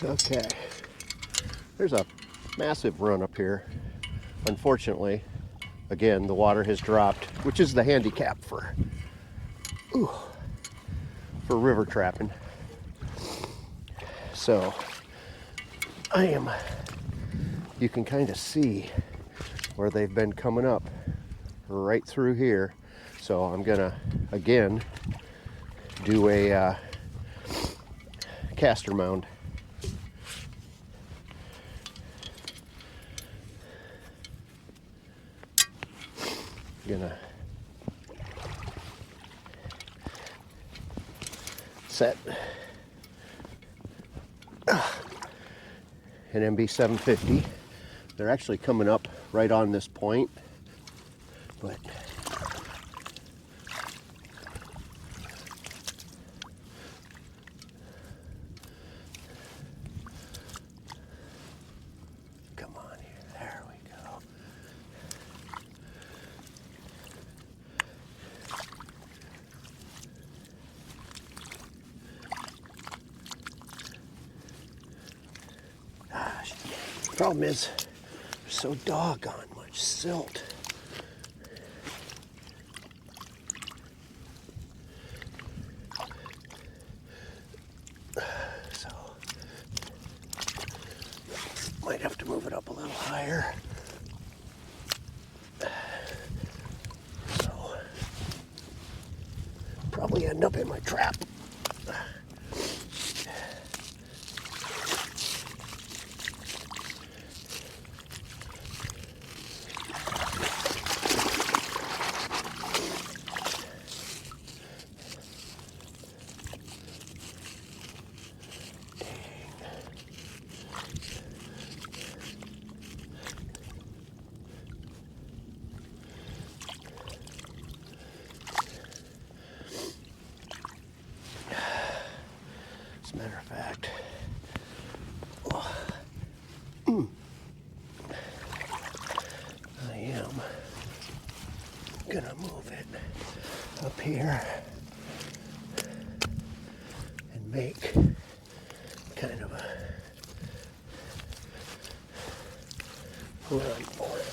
Okay, there's a massive run up here. Unfortunately, again, the water has dropped, which is the handicap for river trapping. So you can kind of see where they've been coming up right through here. So I'm gonna again do a caster mound. Gonna set an MB 750. They're actually coming up right on this point, but come on here, there we go. Gosh, the problem is there's so doggone much silt. So might have to move it up a little higher. So probably end up in my trap. As a matter of fact, I am gonna move it up here and make kind of a run for it.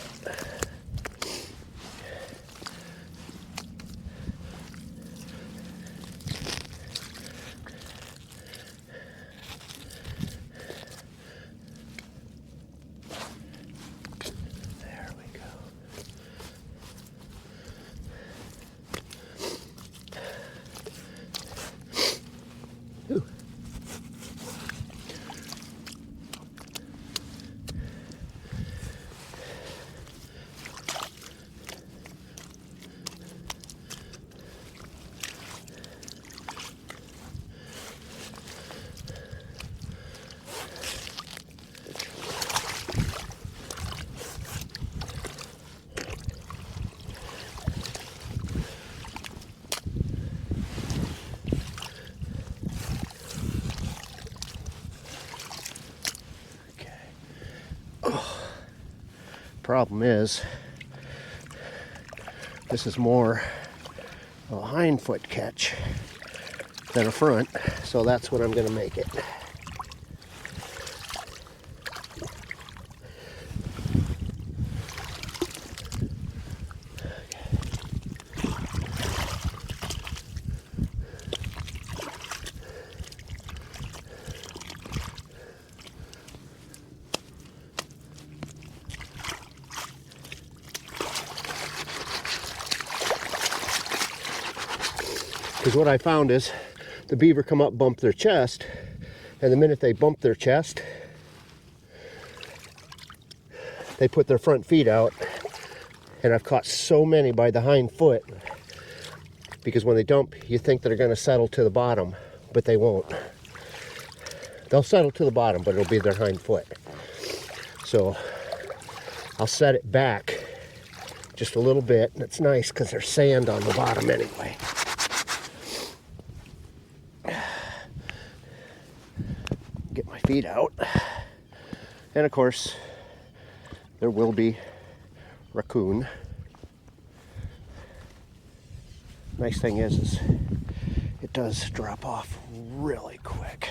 Problem is, this is more a hind foot catch than a front, so that's what I'm going to make it. Because what I found is the beaver come up, bump their chest, and the minute they bump their chest, they put their front feet out, and I've caught so many by the hind foot, because when they dump, you think they're going to settle to the bottom, but they won't. They'll settle to the bottom, but it'll be their hind foot. So I'll set it back just a little bit, and it's nice because there's sand on the bottom anyway. Get my feet out, and of course there will be raccoon. Nice thing is it does drop off really quick.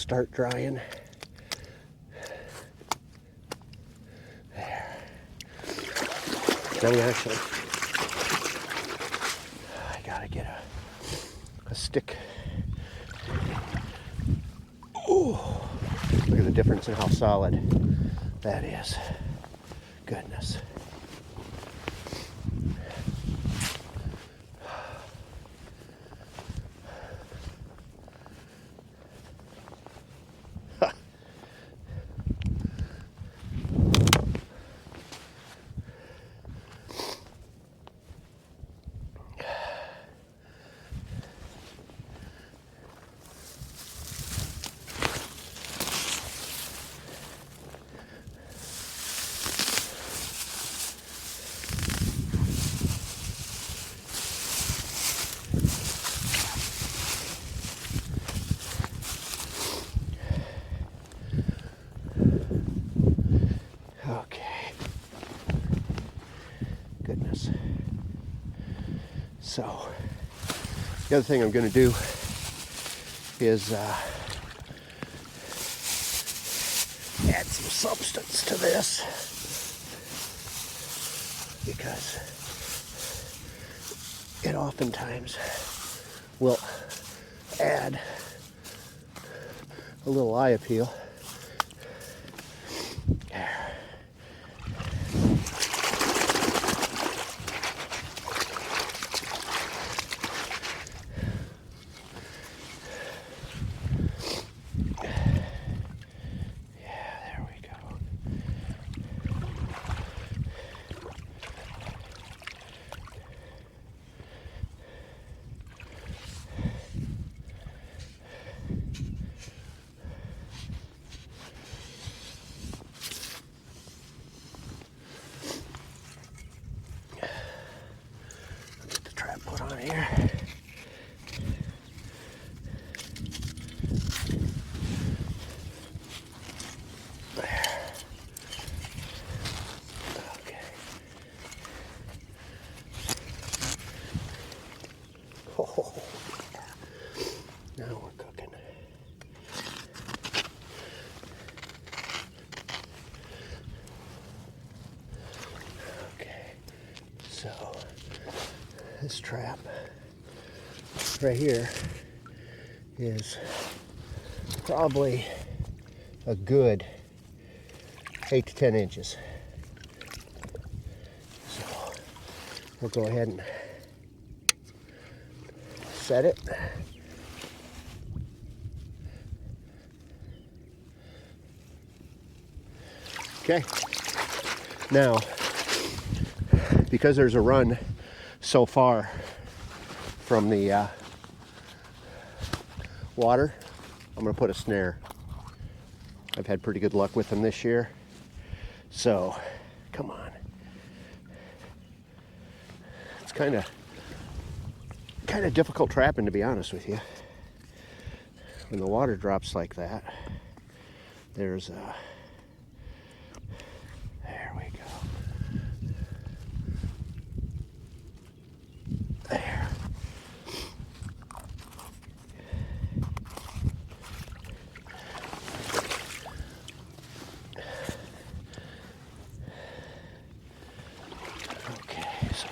start drying. There. Now we actually, I gotta get a stick. Ooh, look at the difference in how solid that is. Goodness. So the other thing I'm going to do is add some substance to this, because it oftentimes will add a little eye appeal. Put on here. There. Okay. Oh, yeah. Now we're cooking. Okay. So this trap right here is probably a good 8 to 10 inches. So we'll go ahead and set it. Okay. Now, because there's a run so far from the water, I'm going to put a snare. I've had pretty good luck with them this year. So, come on. It's kind of difficult trapping, to be honest with you. When the water drops like that, there's a... There we go. There. Okay, so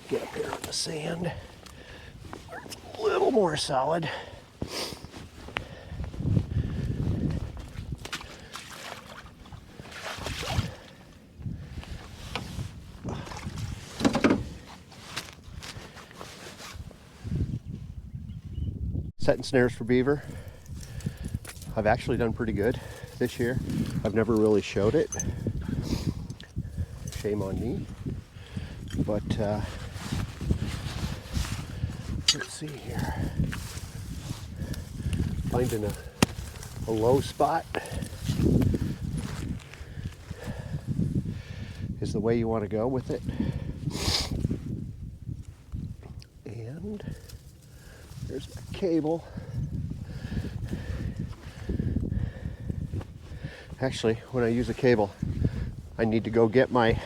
get up here on the sand. A little more solid. Setting snares for beaver. I've actually done pretty good this year. I've never really showed it. Shame on me. But let's see here. Finding a low spot is the way you want to go with it. And there's my cable. Actually, when I use a cable, I need to go get my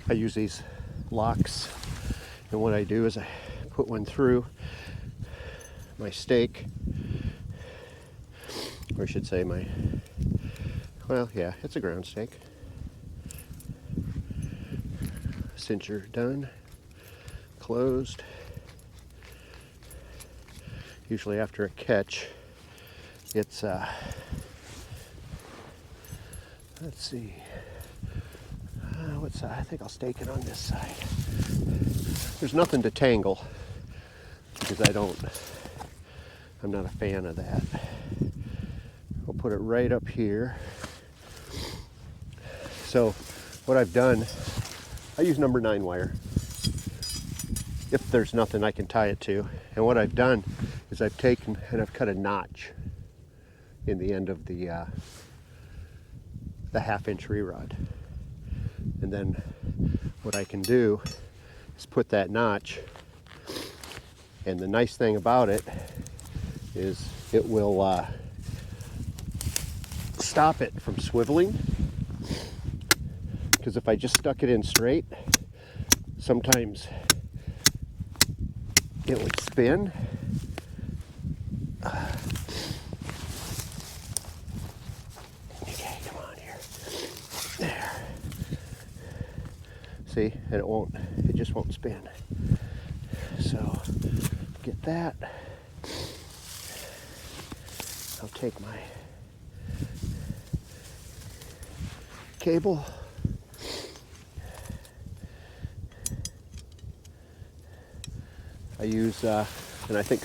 I use these locks, and what I do is I put one through my stake, or I should say well, yeah, it's a ground stake. Cincher done, closed. Usually after a catch, it's let's see, what's that? I think I'll stake it on this side. There's nothing to tangle because I'm not a fan of that. I'll put it right up here. So what I've done, I use number 9 wire if there's nothing I can tie it to. And what I've done is I've taken and I've cut a notch in the end of the 1/2-inch re-rod. And then what I can do is put that notch, and the nice thing about it is it will stop it from swiveling, because if I just stuck it in straight, sometimes it would spin. Okay, come on here. There. See, and it just won't spin. So, get that. I'll take my cable. I use, and I think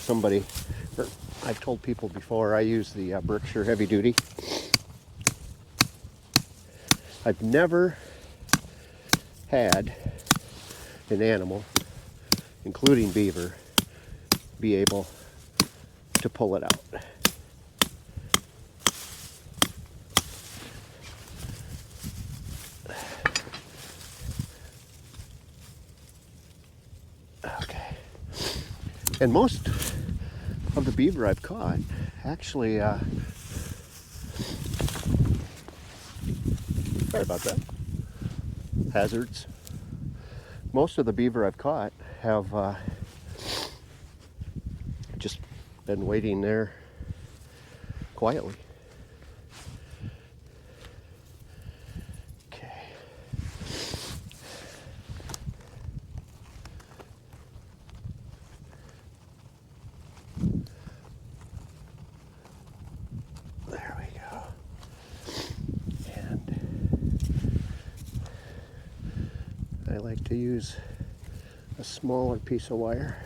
I've told people before, I use the Berkshire Heavy Duty. I've never had an animal, including beaver, be able to pull it out. Okay. And most of the beaver I've caught actually, sorry about that, hazards. Most of the beaver I've caught have just been waiting there quietly. Okay. There we go. And I like to use a smaller piece of wire.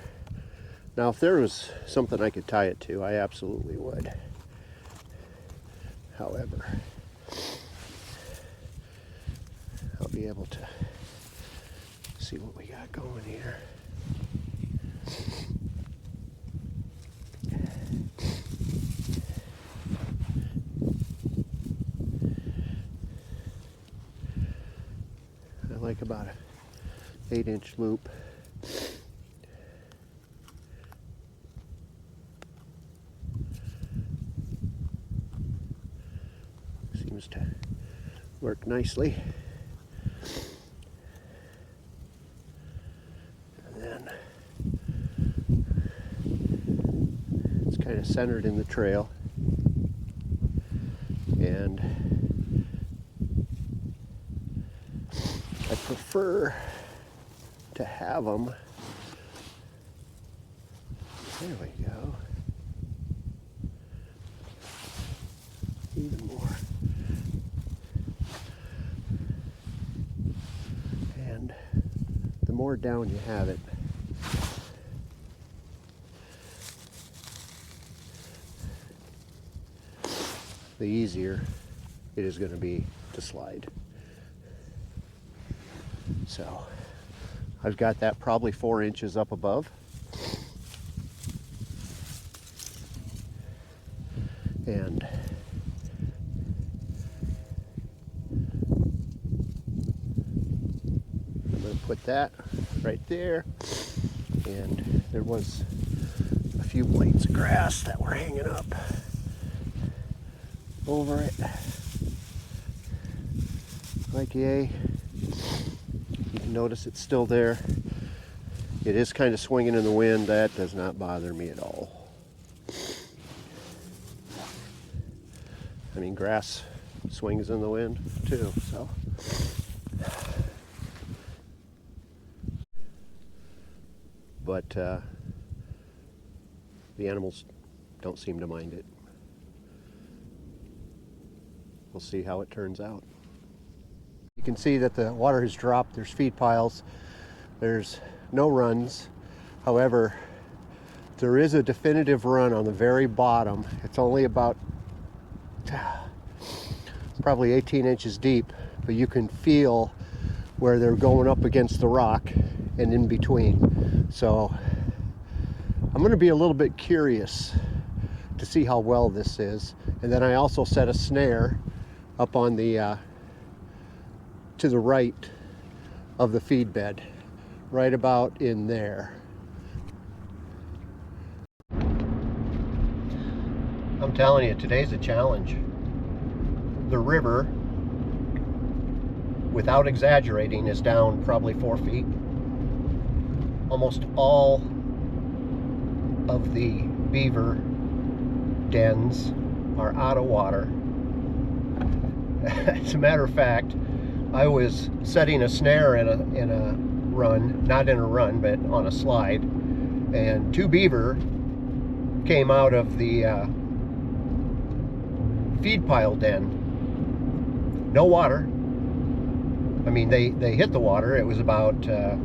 Now, if there was something I could tie it to, I absolutely would. However, I'll be able to see what we got going here. I like about an 8-inch loop. Seems to work nicely. And then it's kind of centered in the trail. And I prefer to have them, there we go, even more. And the more down you have it, the easier it is going to be to slide. So I've got that probably 4 inches up above. And I'm going to put that right there. And there was a few blades of grass that were hanging up over it. Like yay. You can Notice it's still there. It is kind of swinging in the wind. That does not bother me at all. I mean, grass swings in the wind too, so. But the animals don't seem to mind it. We'll see how it turns out. You can see that the water has dropped. There's feed piles. There's no runs. However, there is a definitive run on the very bottom. It's only about probably 18 inches deep, but you can feel where they're going up against the rock and in between. So I'm going to be a little bit curious to see how well this is. And then I also set a snare up on the to the right of the feed bed, right about in there. I'm telling you, today's a challenge. The river, without exaggerating, is down probably 4 feet. Almost all of the beaver dens are out of water. As a matter of fact, I was setting a snare in a run, not in a run, but on a slide, and 2 beaver came out of the feed pile den. No water. I mean, they hit the water. It was about, I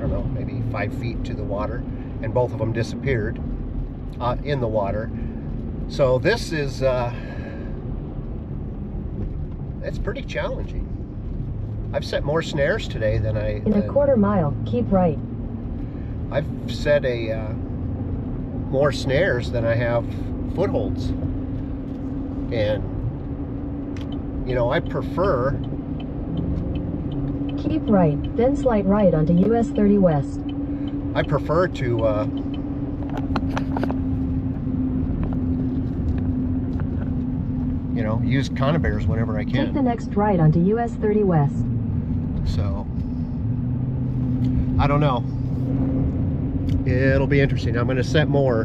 don't know, maybe 5 feet to the water, and both of them disappeared in the water. So this is, it's pretty challenging. I've set more snares today than I... In a quarter mile, keep right. I've set more snares than I have footholds. And, you know, I prefer... Keep right, then slide right onto US 30 West. I prefer to you know, use conibears whenever I can. Take the next right onto US 30 West. So, I don't know. It'll be interesting. I'm going to set more.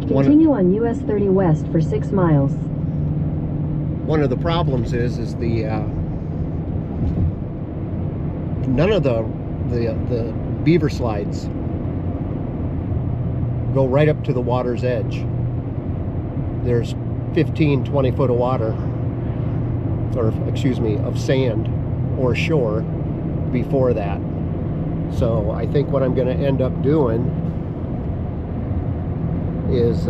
Continue on US 30 West for 6 miles. One of the problems is the none of the beaver slides go right up to the water's edge. There's 15-20 foot of water, or excuse me, of sand or shore before that. So I think what I'm going to end up doing is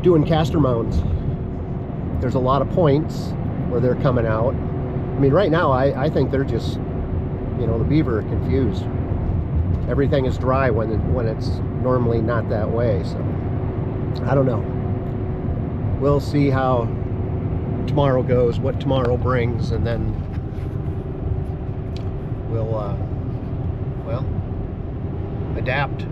doing caster mounds. There's a lot of points where they're coming out. I mean, right now I think they're just, you know, the beaver are confused. Everything is dry when it's normally not that way. So I don't know. We'll see how tomorrow goes, what tomorrow brings, and then we'll well, adapt.